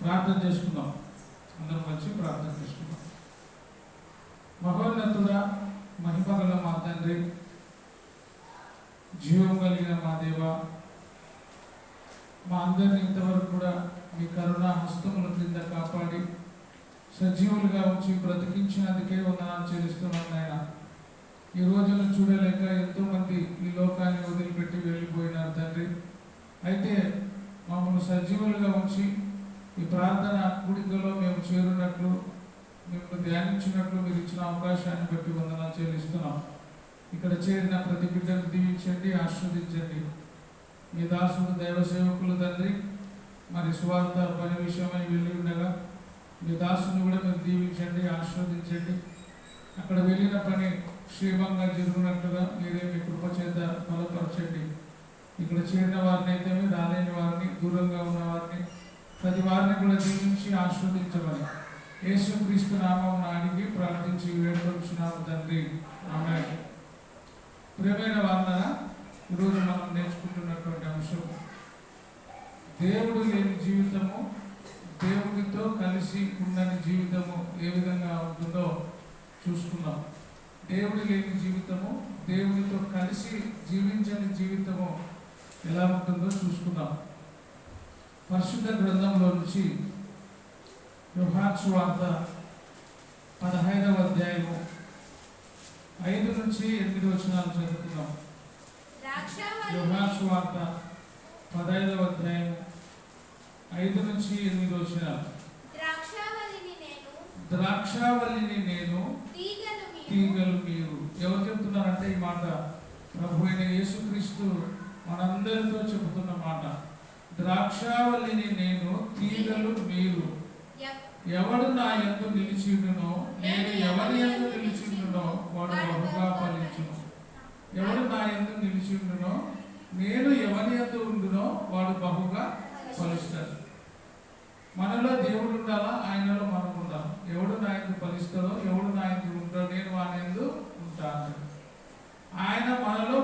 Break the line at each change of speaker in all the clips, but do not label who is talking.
ప్రార్థన చేసుకుందాం. అందరం కలిసి ప్రార్థన చేసుకుందాం. మహోన్నతుడా, మహిమగల మా తండ్రి, జీవం కలిగిన మా దేవ, మా అందరినీ ఇంతవరకు కూడా మీ కరుణా హస్తముల క్రింద కాపాడి సజీవులుగా ఉంచి బ్రతికించినందుకే వందనాలు చెల్లిస్తున్నాను నాయన. ఈ రోజును చూడలేక ఎంతోమంది ఈ లోకాన్ని వదిలిపెట్టి వెళ్ళిపోయినారు తండ్రి. అయితే మమ్మల్ని సజీవులుగా ఉంచి ఈ ప్రార్థన కూడికలో మేము చేరున్నట్లు, మేము ధ్యానించినట్లు మీరు ఇచ్చిన అవకాశాన్ని బట్టి వందనాలు చెల్లిస్తున్నాం. ఇక్కడ చేరిన ప్రతి బిడ్డను దీవించండి, ఆశీర్వదించండి. మీ దాసుడు దైవ సేవకులు తండ్రి మరి సువార్త పని విషయమై వెళ్ళి ఉండగా మీ దాసుని కూడా మీరు దీవించండి, ఆశీర్వదించండి. అక్కడ వెళ్ళిన పని క్షేమంగా జరుగునట్లుగా మీరే మీ కృప చేత బలపరచండి. ఇక్కడ చేరిన వారిని అయితే మీరు రాలేని వారిని, దూరంగా ఉన్న వారిని, ప్రతి వారిని కూడా దీవించి ఆశీర్వదించమని యేసుక్రీస్తు నామమున అడిగి ప్రార్థించి వేడుకొంచున్నాము తండ్రి, ఆమేన్. ప్రియమైన వారులారా, ఈరోజు మనం నేర్చుకుంటున్నటువంటి అంశం దేవుడు లేని జీవితము, దేవుడితో కలిసి ఉండని జీవితము ఏ విధంగా ఉంటుందో చూసుకుందాం. దేవుడు లేని జీవితము, దేవుడితో కలిసి జీవించని జీవితము ఎలా ఉంటుందో చూసుకుందాం. పరిశుద్ధ గ్రంథంలో నుంచి యోహాను సువార్త 15వ అధ్యాయము 5 నుంచి 8 వచనాలు చదువుకుందాం. యోహాను సువార్త 15వ అధ్యాయం 5 నుంచి 8 వచనాలు. ద్రాక్షావల్లిని నేను, తీగలు మీరు. ఎవరు చెప్తున్నారంటే ఈ మాట ప్రభు అయిన యేసుక్రీస్తు మనందరితో చెబుతున్న మాట. ద్రాక్షావల్లిని నేను, తీగలు మీరు. ఎవడు నా యందు నిలిచిండునో, నేను ఎవరి యందు నిలిచిండునో వాడు బహుగా ఫలించును. ఎవడు నా యందు నిలిచిండునో, నేను ఎవరి యందు ఉండునో వాడు బహుగా ఫలిస్తాడు. మనలో దేవుడు ఉండాలా, ఆయనలో మనం ఉండాలి. ఎవడు నా యందు ఫలిస్తాడో, ఎవడు నా యందు ఉంటాడో నేను వాని యందు ఉంటాను. ఆయన మనలో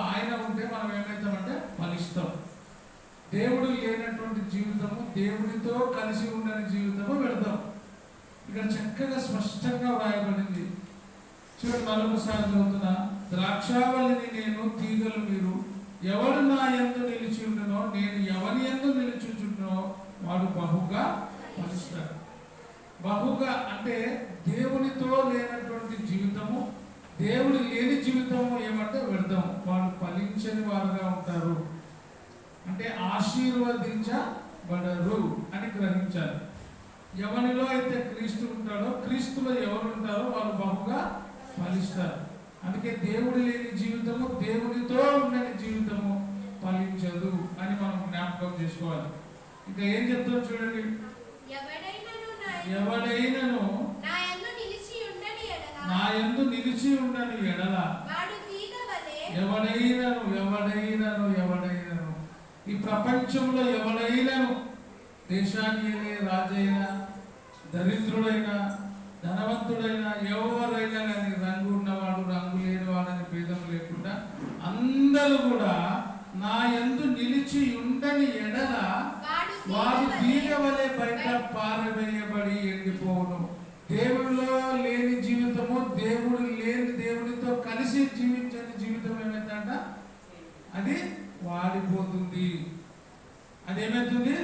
ఆయన ఉంటే మనం ఏమవుతామంటే ఫలిస్తాం. దేవుడు లేనటువంటి జీవితము, దేవుడితో కలిసి ఉండని జీవితము వెళదాం. ఇక్కడ చక్కగా స్పష్టంగా వ్రాయబడింది. చూడండి, మరొకసారి చదువుతున్నా. ద్రాక్షావల్లిని నేను, తీగలు మీరు. ఎవడు నా యందు నిలిచి ఉండునో, నేను ఎవరి యందు నిలిచిచుండునో వాడు బహుగా ఫలిస్తాడు. బహుగా అంటే దేవునితో లేనటువంటి జీవితము, దేవుడు లేని జీవితము ఏమంటే వ్యర్థం. వాడు ఫలించని వారుగా ఉంటారు. అంటే ఆశీర్వదించబడరు అని గ్రహించాలి. ఎవరిలో అయితే క్రీస్తు ఉంటాడో, క్రీస్తులో ఎవరు ఉంటారో వాళ్ళు బహుగా ఫలిస్తారు. అందుకే దేవుడు లేని జీవితము, దేవుడితో ఉండని జీవితము ఫలించదు అని మనం జ్ఞాపకం చేసుకోవాలి. ఇంకా ఏం చెప్తాం చూడండి. ఎవడైనను నా యందు నిలిచి ఉండని ఎడల, ఎవడైనను ఈ ప్రపంచంలో ఎవడైనను, దేశానికి రాజైనా, దరిద్రుడైనా, ధనవంతుడైనా, ఎవరైనా కానీ, రంగు ఉన్నవాడు, రంగు లేనివాడని భేదం లేకుండా అందరూ కూడా నా యందు నిలిచి ఉండని ఎడల వాడు తీగ వలె బయట పారవేయబడి ఎండిపోవును. దేవుడిలో లేని జీవితము, దేవుడితో కలిసి జీవించని జీవితం ఏమైందంట, అది వాడిపోతుంది. అదేమవుతుంది?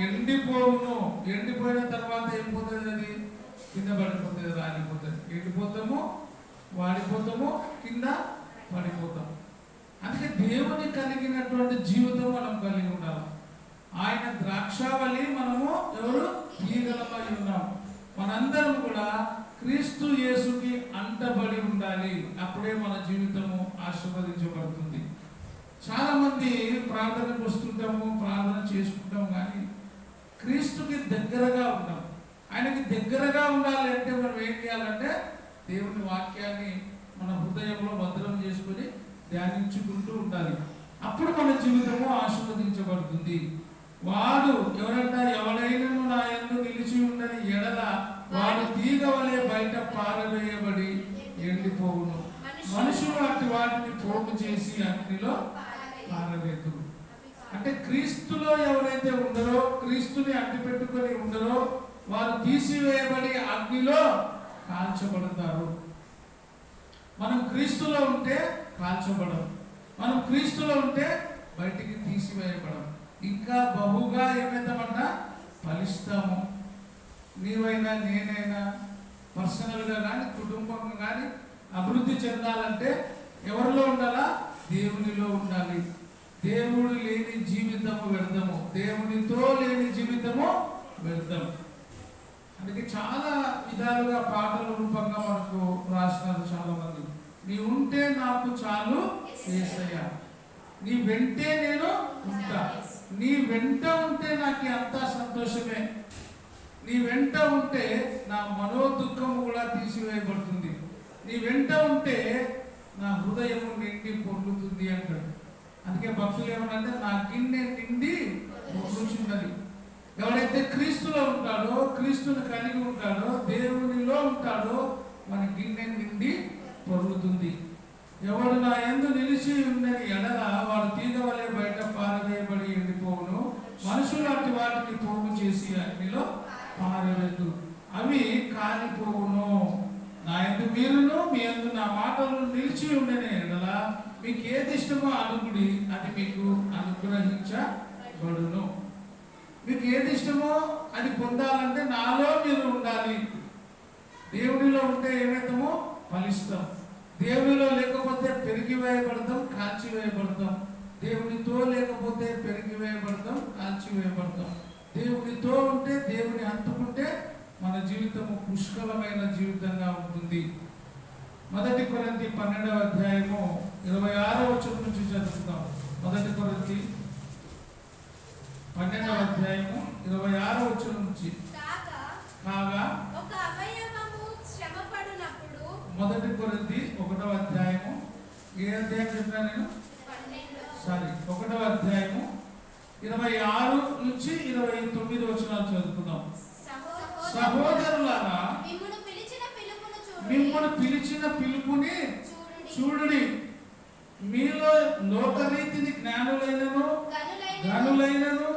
ఎండిపోవును. ఎండిపోయిన తర్వాత ఏమైపోతుంది? అది కింద పడిపోతుంది, రాలిపోతుంది. ఎండిపోతాము, వాడిపోతాము, కింద పడిపోతాము. అందుకే దేవుని కలిగినటువంటి జీవితం మనం కలిగి ఉండాలి. ఆయన ద్రాక్షావళి, మనము ఎవరు? తీగలమై ఉన్నాం. మనందరం కూడా క్రీస్తు యేసుకి అంటబడి ఉండాలి. అప్పుడే మన జీవితము ఆశీర్వదించబడుతుంది. చాలా మంది ప్రార్థనకు వస్తుంటాము, ప్రార్థన చేసుకుంటాం, కానీ క్రీస్తుకి దగ్గరగా ఉంటాం. ఆయనకి దగ్గరగా ఉండాలి అంటే మనం ఏం చేయాలంటే దేవుని వాక్యాన్ని మన హృదయంలో భద్రం చేసుకొని ధ్యానించుకుంటూ ఉండాలి. అప్పుడు మన జీవితము ఆశీర్వదించబడుతుంది. వాడు ఎవరంట? ఎవడైనను నా యందు నిలిచి ఉండని ఎడల వాడు తీగ వలె బయట పారవేయబడి ఎండిపోవును. మనుషులు అట్టి వాటిని పోగు చేసి అగ్నిలో పారవేతురు. అంటే క్రీస్తులో ఎవరైతే ఉండరో, క్రీస్తుని అంటిపెట్టుకొని ఉండరో, వారు తీసివేయబడి అగ్నిలో కాల్చబడతారు. మనం క్రీస్తులో ఉంటే కాల్చబడం, మనం క్రీస్తులో ఉంటే బయటికి తీసివేయబడం, ఇంకా బహుగా ఏమైతామన్నా ఫలిస్తాము. నీవైనా నేనైనా పర్సనల్గా కానీ కుటుంబంగా కానీ అభివృద్ధి చెందాలంటే ఎవరిలో ఉండాలా? దేవునిలో ఉండాలి. దేవుడు లేని జీవితము వ్యర్థము, దేవునితో లేని జీవితము వ్యర్థం. అందుకే చాలా విధాలుగా పాటల రూపంగా మనకు రాసినారు చాలా మంది. నీ ఉంటే నాకు చాలు యేసయ్యా, నీ వెంటే నేను ఉంటా. నీ వెంట ఉంటే నాకు అంతా సంతోషమే. నీ వెంట ఉంటే నా మనోదుఖము కూడా తీసివేయబడుతుంది. నీ వెంట ఉంటే నా హృదయము నిండి పొర్లుతుంది అంటాడు. అందుకే భక్తులు ఏమనంటే నా గిన్నె నిండి పొర్లుచున్నది. ఎవరైతే క్రీస్తులో ఉంటాడో, క్రీస్తుని కలిగి ఉంటాడో, దేవునిలో ఉంటాడో మన గిన్నె నిండి పొర్లుతుంది. ఎవడు నా యందు నిలిచి ఉన్నది ఎడల వాడు తీగ వలె బయట పారవేయబడి ఎండిపోవును, మనుషులు అట్టి వాటిని పోగు చేసి అగ్నిలో పారవేదు, అవి కాలిపోవును. నా యందు మీరును మీ యందు నా మాటలు నిలిచి ఉండని ఎడల మీకు ఏది ఇష్టమో అడుగుడి, అది మీకు అనుగ్రహించబడును. మీకు ఏది ఇష్టమో అది పొందాలంటే నాలో మీరు ఉండాలి. దేవుడిలో ఉంటే ఏమైతామో ఫలిస్తాం. దేవునిలో లేకపోతే పెరిగివేయబడతాం, కాల్చివేయబడతాం. దేవునితో లేకపోతే పెరిగివేయబడతాం, కాల్చివేయబడతాం. దేవునితో ఉంటే, దేవుని హత్తుకుంటే మన జీవితము పుష్కలమైన జీవితంగా ఉంటుంది. 1 కొరింథీ 12వ అధ్యాయము 26వ వచనం నుంచి చదువుతాం. 1 కొరింథీ 12వ అధ్యాయము 26వ వచనం నుంచి. కాగా 1 కొరింథీ 1వ అధ్యాయము, ఏ అధ్యాయం చెప్పినా నేను? 1వ అధ్యాయము 26 నుంచి 29 వచనాలు చదువుకుందాం. సహోదరులారా, మిమ్మల్ని పిలిచిన పిలుపుని చూడుడి. మీలో లోకరీతిని జ్ఞానులైనను గనులైనను,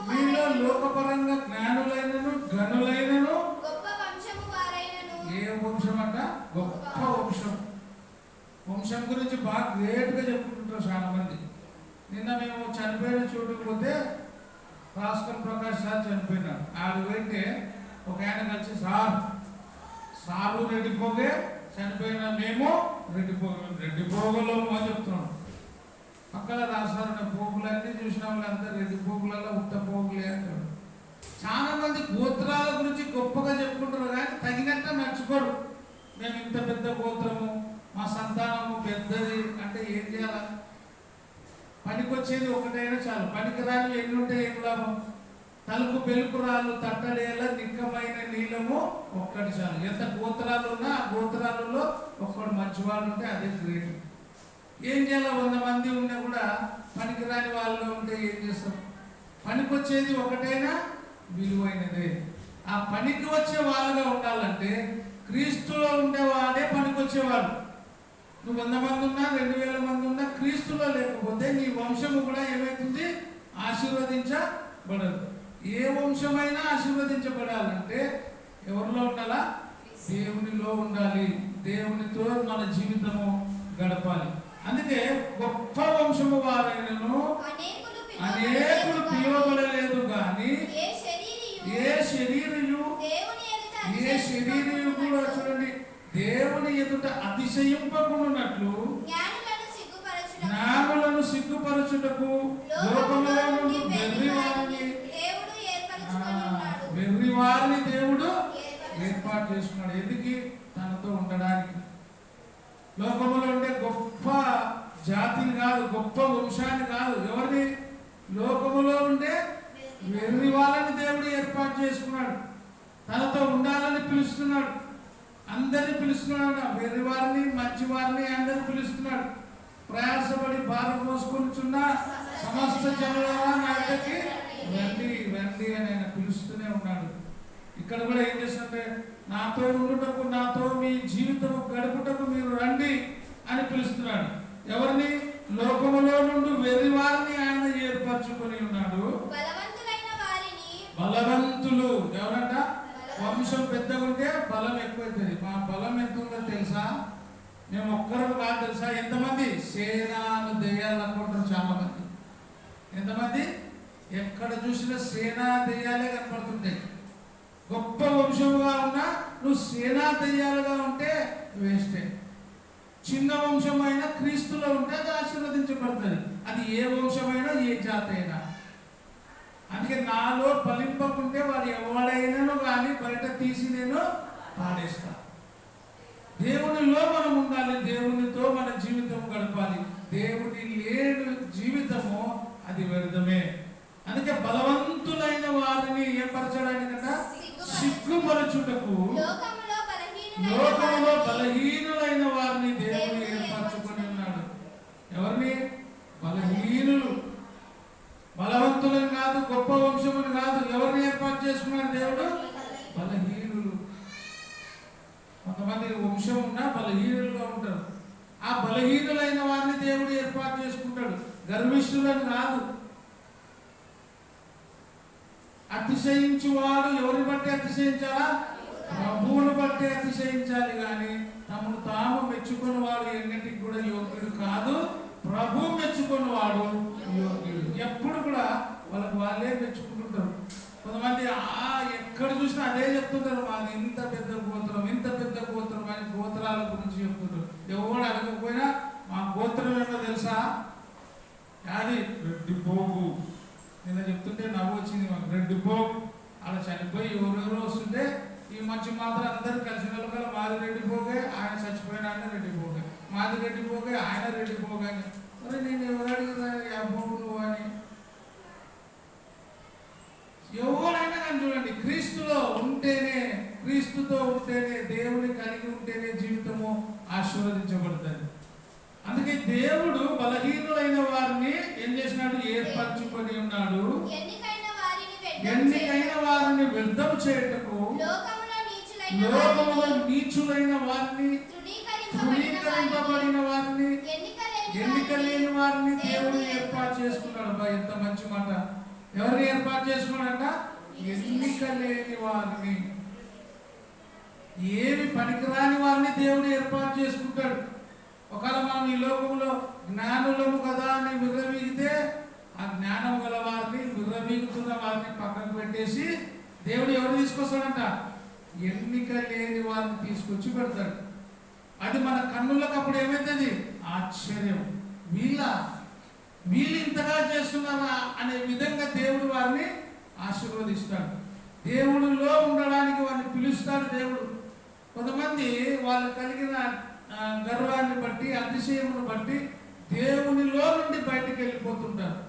మీలో లోకపరంగా జ్ఞానులైనను గనులైనను. ఏ వంశం అంట? గొప్ప వంశం. వంశం గురించి బాగా గ్రేట్గా చెప్పుకుంటుంటారు చాలా మంది. నిన్న మేము చనిపోయిన చూడకపోతే భాస్కర్ ప్రకాష్ సార్ చనిపోయినాడు. ఆడు వెంటే ఒక ఆయన కలిసి సారు రెడ్డిపోగే చనిపోయిన మేము రెడ్డిపోగలో అని చెప్తున్నాం. పక్కన రాసారు పోగులన్నీ చూసిన వాళ్ళంతా రెడ్డి పోగులలో ఉత్త పోగులే అంటాడు. చాలా మంది గోత్రాల గురించి గొప్పగా చెప్పుకుంటారు కానీ తగినట్టు నడుచుకోరు. మేము ఇంత పెద్ద గోత్రము, మా సంతానము పెద్దది అంటే ఏం చేయాలా? పనికొచ్చేది ఒకటైనా చాలు. పనికిరాని ఎన్ని ఉంటే ఏం లాభం? తలుపు బెలుపు రాళ్ళు తట్టడేల నిక్కమైన నీలము ఒక్కటి చాలు. ఎంత గోత్రాలు ఉన్నా ఆ గోత్రాలలో ఒక్కడు మంచివాళ్ళు ఉంటే అదే గ్రేట్. ఏం చేయాలి? 100 మంది ఉన్నా కూడా పనికిరాని వాళ్ళు ఉంటే ఏం చేస్తాం? పనికొచ్చేది ఒకటైనా విలువైనదే. ఆ పనికి వచ్చే వాళ్ళుగా ఉండాలంటే క్రీస్తులో ఉండేవాడే పనికొచ్చేవాడు. నువ్వు 100 మంది ఉన్నా 2000 మంది ఉన్నా క్రీస్తులో లేకపోతే నీ వంశము కూడా ఏమవుతుంది? ఆశీర్వదించబడదు. ఏ వంశమైనా ఆశీర్వదించబడాలంటే ఎవరిలో ఉండాలా? దేవునిలో ఉండాలి. దేవునితో మన జీవితము గడపాలి. అందుకే గొప్ప వంశము వారైనను అనేకులు పిలువబడలేదు కానీ ఏ శరీరయు కూడా చూడండి, దేవుని ఎదుట అతిశయింపకున్నట్లు జ్ఞానులను సిగ్గుపరచుటకు లోకములో నుండి వెర్రివారిని దేవుడు ఏర్పాటు చేసుకున్నాడు. ఎందుకు? తనతో ఉండడానికి. లోకములో ఉండే గొప్ప జాతిని కాదు, గొప్ప వంశాన్ని కాదు, ఎవరిని? లోకములో ఉండే వెర్రి వాళ్ళని దేవుడు ఏర్పాటు చేసుకున్నాడు. తనతో ఉండాలని పిలుస్తున్నాడు. అందరిని పిలుస్తున్నాడు. వెర్రి వారిని, మంచి వారిని అందరిని పిలుస్తున్నాడు. ప్రయాసపడి భారం మోసుకొనిచున్న సమస్త జనులారా నా దగ్గరికి రండి రండి అని ఆయన పిలుస్తూనే ఉన్నాడు. ఇక్కడ కూడా ఏం చేస్తుంటే నాతో ఉండుటకు, నాతో మీ జీవితం గడుపుటకు మీరు రండి అని పిలుస్తున్నాడు. ఎవరిని? లోకములో నుండి వెర్రి వారిని ఆయన ఏర్పరచుకొని ఉన్నాడు. బలవంతులు ఎవరంట? వంశం పెద్దగా ఉంటే బలం ఎక్కువైతుంది. మా బలం ఎంత ఉందో తెలుసా? మేము ఒక్కరు కాదు తెలుసా? ఎంతమంది? సేనాను దెయ్యాలు అనుకుంటారు చాలా మంది. ఎంతమంది? ఎక్కడ చూసినా సేనా దెయ్యాలే కనపడుతుంటాయి. గొప్ప వంశముగా ఉన్నా నువ్వు సేనా దెయ్యాలుగా ఉంటే వేస్టే. చిన్న వంశమైనా క్రీస్తులో ఉంటే అది ఆశీర్వదించబడుతుంది. అది ఏ వంశమైనా ఏ జాతి అయినా. అందుకే నాలో ఫలింపకుంటే వాడు ఎవడైనాను కానీ బయట తీసి నేను పాడేస్తా. దేవునిలో మనం ఉండాలి. దేవునితో మన జీవితం గడపాలి. దేవుని లేని జీవితము అది వ్యర్థమే. అందుకే బలవంతులైన వారిని ఏర్పరచడానికంట సిగ్గుపరచుటకు లోకంలో బలహీనులైన వారిని దేవుడు ఏర్పరచుకొని ఉన్నాడు. ఎవరిని? బలహీనులు. బలవంతులను కాదు, గొప్ప వంశములు కాదు. ఎవరిని ఏర్పాటు చేసుకున్నాడు దేవుడు? బలహీనులు. కొంతమంది వంశం ఉన్నా బలహీనులుగా ఉంటారు. ఆ బలహీనులైన వారిని దేవుడు ఏర్పాటు చేసుకుంటాడు. గర్విష్ఠులను కాదు. అతిశయించువాడు ఎవరిని బట్టి అతిశయించాలా? ప్రభువును బట్టి అతిశయించాలి. కానీ తమను తాము మెచ్చుకున్న వాడు ఎన్నిటికి కూడా యోగ్యుడు కాదు. ప్రభు మెచ్చుకున్న వాడు యోగ్యుడు. ఎప్పుడు కూడా వాళ్ళకు వాళ్ళే మెచ్చుకుంటుంటారు. కొంతమంది ఎక్కడ చూసినా అదే చెప్తుంటారు. మాది ఇంత పెద్ద గోత్రం, ఇంత పెద్ద గోత్రం అని గోత్రాల గురించి చెప్తుంటారు. ఎవరు అడగకపోయినా మా గోత్రం ఏమో తెలుసా? అది రెడ్డి పోగు. నిన్న చెప్తుంటే నవ్వు వచ్చింది మాకు. రెడ్డి పోగు అలా చనిపోయి ఎవరెవరో వస్తుంటే ఈ మధ్య మాత్రం అందరూ కలిసిన వాళ్ళు మాది రెడ్డి పోగే, ఆయన చచ్చిపోయిన ఆయన రెడ్డి పోగే, మాది రెడ్డి పోగే, ఆయన రెడ్డి పోగే అని. మరి నేను ఎవరు అడిగినా ఆ పోగు నువ్వు అని. ఎవరైనా కానీ చూడండి, క్రీస్తులో ఉంటేనే, క్రీస్తుతో ఉంటేనే, దేవుని కలిగి ఉంటేనే జీవితము ఆశీర్వదించబడుతుంది. అందుకే దేవుడు బలహీనులైన వారిని ఏం చేసినాడు? ఏర్పరచుకొని ఉన్నాడు. ఎన్నికైన వారిని వ్యర్థం చేయుటకు లోకములో నీచులైన వారిని, తృణీకరింపబడిన వారిని, ఎన్నిక లేని వారిని దేవుడు ఏర్పాటు చేసుకున్నాడు. బా ఎంత మంచి మాట. ఎవరిని ఏర్పాటు చేసుకున్నాడంట? ఎన్నిక లేని వారిని. ఏమి పనికిరాని వారిని దేవుడు ఏర్పాటు చేసుకుంటాడు. ఒకవేళ మనం ఈ లోకంలో జ్ఞానులము కదా అని విర్రవీగితే ఆ జ్ఞానం గల వారిని, విర్రవీగుతున్న వారిని పక్కకు పెట్టేసి దేవుడు ఎవరు తీసుకొస్తాడంట? ఎన్నిక లేని వారిని తీసుకొచ్చి పెడతాడు. అది మన కన్నులకు అప్పుడు ఏమైతుంది? ఆశ్చర్యం. వీళ్ళు ఇంతగా చేస్తున్నారా అనే విధంగా దేవుడు వారిని ఆశీర్వదిస్తాడు. దేవుడిలో ఉండడానికి వారిని పిలుస్తాడు దేవుడు. కొంతమంది వాళ్ళు కలిగిన గర్వాన్ని బట్టి, అతిశయమును బట్టి దేవునిలో నుండి బయటికి వెళ్ళిపోతుంటారు.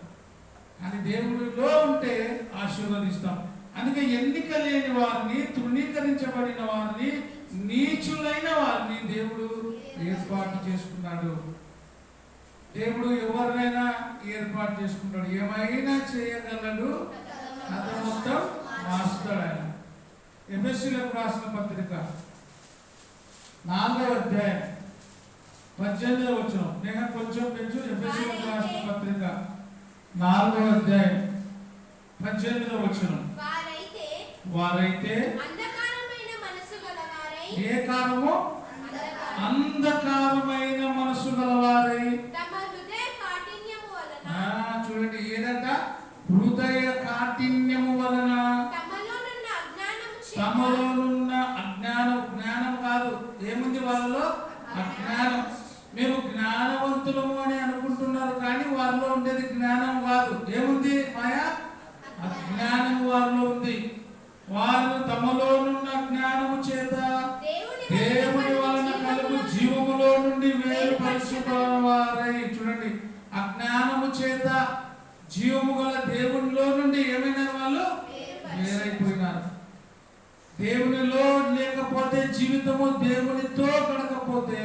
కానీ దేవుడిలో ఉంటే ఆశీర్వదిస్తాం. అందుకే ఎన్నిక లేని వారిని, తృణీకరించబడిన వారిని, నీచులైన వారిని దేవుడు ఏర్పాటు చేసుకున్నాడు. దేవుడు ఎవరినైనా ఏర్పాటు చేసుకుంటాడు. ఏమైనా చేయగలడు. కథ మొత్తం మారుస్తాడు ఆయన. ఎఫెసీయులకు రాసిన పత్రిక 4వ అధ్యాయం 18వ వచనం. నేను కొంచెం పెంచు. ఎఫెసీయులకు రాసిన పత్రిక 4వ అధ్యాయం 18వ వచనం. వారైతే ఏ కారణము? అంధకారమైన మనసు గలవారై. చూడండి, ఏదంట? హృదయ కాఠిన్యము వలన. తమలోనున్న అజ్ఞానం. జ్ఞానం కాదు, ఏముంది వాళ్ళలో? అజ్ఞానం. మేము జ్ఞానవంతులము అని అనుకుంటున్నారు, కానీ వారిలో ఉండేది జ్ఞానం కాదు. ఏముంది? మాయా, అజ్ఞానం వారిలో ఉంది. వారు తమలోనున్న జ్ఞానము చేత దేవుని వలన కలుగు జీవములో నుండి వేరుపరచుకున్నవారై. చూడండి, అజ్ఞానము చేత జీవము గల దేవునిలో నుండి ఏమైనా వాళ్ళు వేరైపోయినారు. దేవునిలో లేకపోతే జీవితము, దేవునితో గడకపోతే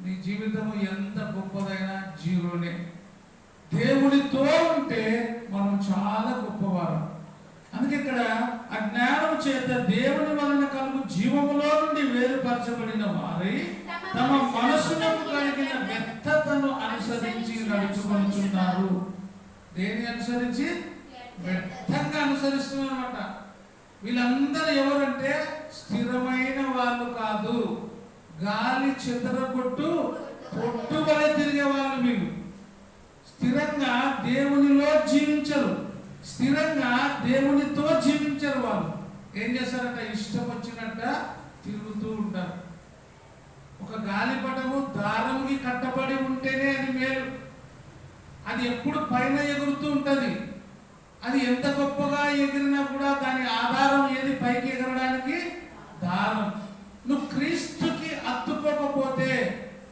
నీ జీవితము ఎంత గొప్పదైనా జీరోనే. దేవునితో ఉంటే మనం చాలా గొప్పవారం. అందుకే ఇక్కడ అజ్ఞానం చేత దేవుని వలన కలుగు జీవములో నుండి వేరుపరచబడిన వారై తమ మనసులకు కలిగిన వ్యర్థతను అనుసరించి నడుచుకుంటున్నారు. దేని అనుసరించి? వ్యర్థంగా అనుసరిస్తున్నారు అన్నమాట. వీళ్ళందరూ ఎవరంటే స్థిరమైన వాళ్ళు కాదు, గాలి చెదరగొట్టు పొట్టు వలె తిరిగే వాళ్ళు. వీళ్ళు స్థిరంగా దేవునిలో జీవించరు, స్థిరంగా దేవునితో జీవించరు. వాళ్ళు ఏం చేస్తారంట? ఇష్టం వచ్చినట్ట తిరుగుతూ ఉంటారు. ఒక గాలిపటము దారంకి కట్టబడి ఉంటేనే అది మేలు. అది ఎప్పుడు పైన ఎగురుతూ ఉంటుంది. అది ఎంత గొప్పగా ఎగిరినా కూడా దాని ఆధారం ఏది? పైకి ఎగరడానికి దారం. నువ్వు క్రీస్తుకి అత్తుకోకపోతే,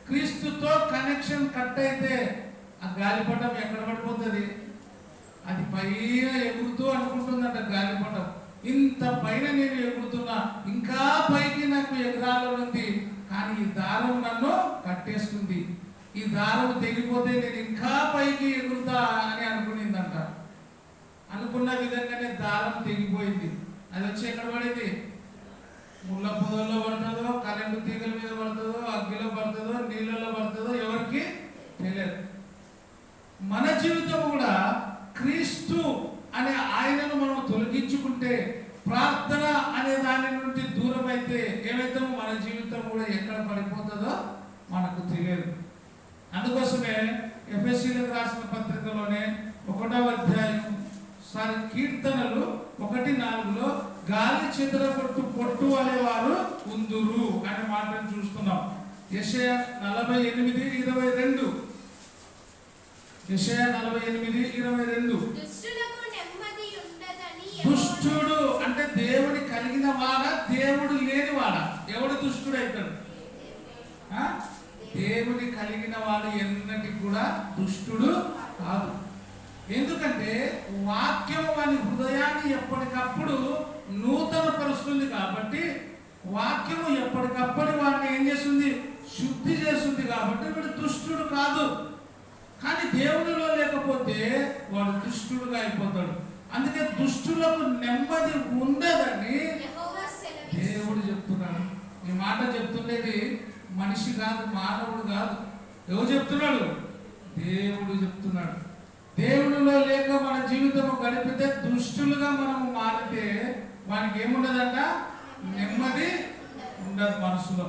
క్రీస్తుతో కనెక్షన్ కట్ అయితే ఆ గాలిపటం ఎక్కడ పడిపోతుంది? అది పైన ఎగురుతూ అనుకుంటుందంట గాలిపటం. ఇంత పైన నేను ఎగురుతున్నా, ఇంకా పైకి నాకు ఎగరాలనుంది, కానీ ఈ దారం నన్ను కట్టేస్తుంది. ఈ దారం తెగిపోతే నేను ఇంకా పైకి ఎగురుతా అని అనుకునిందంట. అనుకున్న విధంగానే దారం తెగిపోయింది. అది వచ్చి ఎక్కడ పడింది? ముళ్ళ పొదల్లో పడుతుందో, కరెంటు తీగల మీద పడుతుందో, అగ్గిలో పడుతుందో, నీళ్ళలో పడుతుందో ఎవరికి తెలియదు. మన జీవితం కూడా క్రీస్తు అనే ఆయనను మనం తొలగించుకుంటే, ప్రార్థన అనే దాని నుండి దూరం అయితే ఏమైతామో మన జీవితం కూడా ఎక్కడ పడిపోతుందో మనకు తెలియదు. అందుకోసమే ఎఫెసీయులకు రాసిన పత్రికలోనే 1వ అధ్యాయం కీర్తనలు 1:4 గాలి చెదరగొట్టు పొట్టు వలె వారు ఉందురు అనే మాటను చూస్తున్నాం. యెషయా 48:22. యెషయా 48:22. దుష్టుడు అంటే దేవుడి కలిగిన వాడా, దేవుడు లేని వాడా? ఎవడు దుష్టుడు అవుతాడు? దేవుడి కలిగిన వాడు ఎన్నటికి కూడా దుష్టుడు కాదు. ఎందుకంటే వాక్యము వాని హృదయాన్ని ఎప్పటికప్పుడు నూతన పరుస్తుంది. కాబట్టి వాక్యము ఎప్పటికప్పుడు వాడిని ఏం చేస్తుంది? శుద్ధి చేస్తుంది. కాబట్టి వీడు దుష్టుడు కాదు. కానీ దేవునిలో లేకపోతే వాడు దుష్టుడుగా అయిపోతాడు. అందుకే దుష్టులకు నెమ్మది ఉండదని దేవుడు చెప్తున్నాడు. ఈ మాట చెప్తుండేది మనిషి కాదు, మానవుడు కాదు. ఎవరు చెప్తున్నాడు? దేవుడు చెప్తున్నాడు. దేవునిలో లేక మన జీవితం గడిపితే, దుష్టులుగా మనము మారితే వానికి ఏముండదంట? నెమ్మది ఉండదు. మనసులో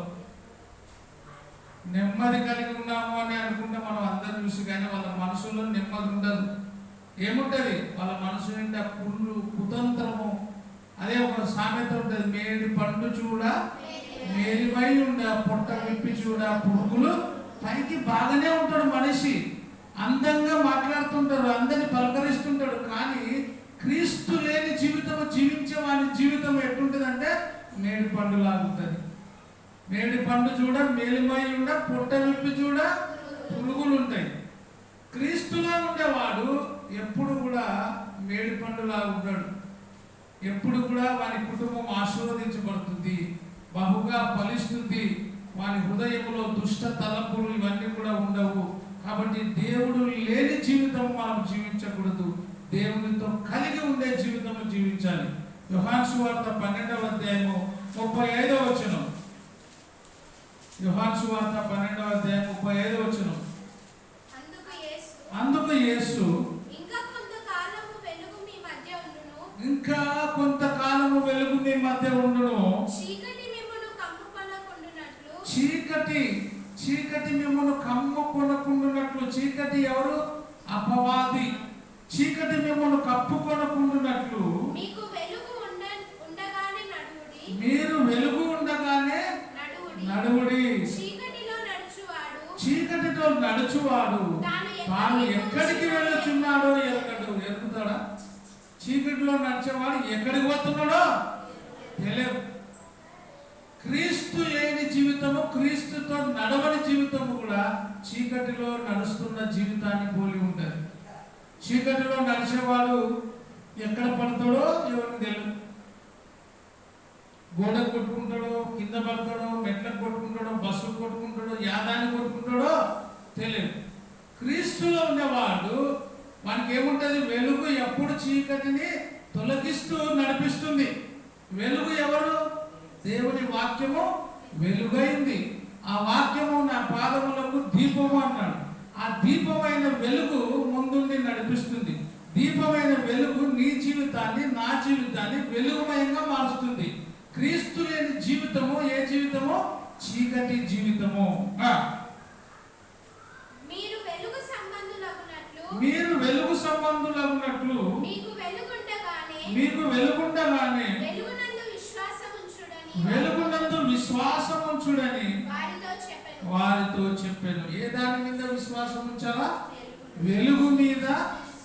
నెమ్మది కలిగి ఉన్నాము అని అనుకుంటే మనం అందరిని చూసి, కానీ వాళ్ళ మనసులో నెమ్మది ఉండదు. ఏముంటది? వాళ్ళ మనసు నిండా కుళ్ళు, కుతంత్రము. అదే ఒక సామెత ఉంటుంది, మేడి పండు చూడ మేలిమై ఉండ, పొట్ట విప్పి చూడ పురుగులు. పైకి బాగానే ఉంటాడు మనిషి, అందంగా మాట్లాడుతుంటాడు, అందరిని పలకరిస్తుంటాడు. కానీ క్రీస్తు లేని జీవితం జీవించే వాని జీవితం ఎట్లుంటుందంటే మేడి పండు లాగుతుంది. మేడి పండు చూడ మేలిమై ఉండ, పొట్ట విప్పి చూడ పురుగులు ఉంటాయి. క్రీస్తులో ఉండేవాడు ఎప్పుడు కూడా మేడి పండులా ఉంటాడు. ఎప్పుడు కూడా వాని కుటుంబం ఆశీర్వదించబడుతుంది, బహుగా ఫలిస్తుంది. వాని హృదయంలో దుష్ట తలంపులు ఇవన్నీ కూడా ఉండవు. కాబట్టి దేవుడు లేని జీవితం మనం జీవించకూడదు, దేవునితో కలిగి ఉండే జీవితం జీవించాలి. యోహాను సువార్త 12వ అధ్యాయము 35వ వచనం. యోహాను సువార్త 12వ అధ్యాయం 35వ వచనం. అందుకు యేసు ఇంకా కొంతకాలము వెలుగు మీ మధ్య ఉండును, చీకటి మిమ్మును కమ్ముకొనకుండునట్లు. చీకటి ఎవరు? అపవాది. చీకటి మిమ్మును కప్పుకొనకుండునట్లు మీరు వెలుగు ఉండగానే నడువుడి. చీకటితో నడుచువాడు తాను ఎక్కడికి వెళ్ళుచున్నాడో ఎరుగుతాడా? చీకటిలో నడిచేవాడు ఎక్కడికి పోతున్నాడో తెలియదు. క్రీస్తు లేని జీవితము, క్రీస్తుతో నడవని జీవితము కూడా చీకటిలో నడుస్తున్న జీవితాన్ని పోలి ఉంటుంది. చీకటిలో నడిచేవాడు ఎక్కడ పడతాడో ఎవరికి తెలియదు. గోడకు కొట్టుకుంటాడో, కింద పడతాడో, మెట్లకు కొట్టుకుంటాడో, బస్సు కొట్టుకుంటాడో, యాదాన్ని కొట్టుకుంటాడో తెలియదు. క్రీస్తులో ఉన్నవాడు మనకి ఏముంటుంది? వెలుగు ఎప్పుడు చీకటిని తొలగిస్తూ నడిపిస్తుంది. వెలుగు ఎవరు? దేవుని వాక్యము వెలుగైంది. ఆ ఆ వాక్యము నా పాదములకు దీపము అన్నాడు. ఆ దీపమైన వెలుగు ముందుండి నడిపిస్తుంది. దీపమైన వెలుగు నీ జీవితాన్ని, నా జీవితాన్ని వెలుగుమయంగా మారుస్తుంది. క్రీస్తు లేని జీవితము ఏ జీవితము? చీకటి జీవితము.
మీరు వెలుగు సంబంధులగునట్లు
మీకు వెలుగుండగానే వెలుగునందు విశ్వాసం ఉంచుడని వారితో చెప్పాను. ఏ దాని మీద విశ్వాసం ఉంచాలా? వెలుగు మీద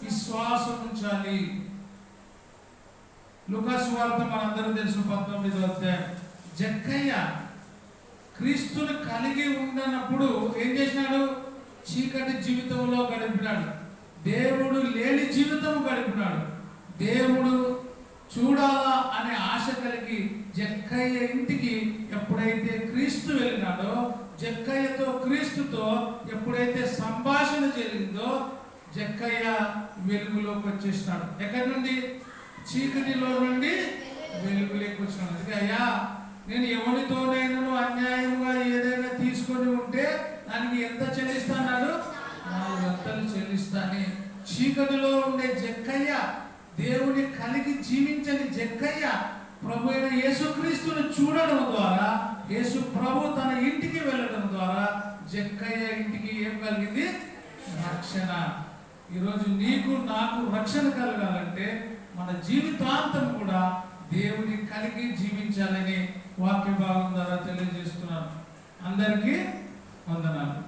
విశ్వాసం ఉంచాలి. లూకా సువార్త మనందరూ తెలుసు 19వ అధ్యాయం. జక్కయ్య క్రీస్తుని కలిగి ఉండనప్పుడు ఏం చేసినాడు? చీకటి జీవితంలో గడిపినాడు. దేవుడు లేని జీవితం గడిపినాడు. దేవుడు చూడాలా అనే ఆశ కలిగి జక్కయ్య ఇంటికి ఎప్పుడైతే క్రీస్తు వెళ్ళినాడో, జక్కయ్యతో క్రీస్తుతో ఎప్పుడైతే సంభాషణ జరిగిందో, జక్కయ్య వెలుగులోకి వచ్చేసినాడు. ఎక్కడి నుండి? చీకటిలో నుండి వెలుగులోకి వచ్చినాడు. అందుకే అయ్యా, నేను ఎవరితోనైనా అన్యాయంగా ఏదైనా తీసుకొని ఉంటే దానికి ఎంత చెల్లిస్తాడు? 4 గంటలు చెల్లిస్తాను. చీకటిలో ఉండే జక్కయ్య, దేవుని కలిగి జీవించని జక్కయ్య ప్రభు అయిన యేసుక్రీస్తును చూడడం ద్వారా, యేసు ప్రభు తన ఇంటికి వెళ్ళడం ద్వారా జక్కయ్య ఇంటికి ఏం కలిగింది? రక్షణ. ఈరోజు నీకు నాకు రక్షణ కలగాలంటే మన జీవితాంతం కూడా దేవుని కలిగి జీవించాలని వాక్య భాగం ద్వారా తెలియజేస్తున్నాను. అందరికీ వందనాలు.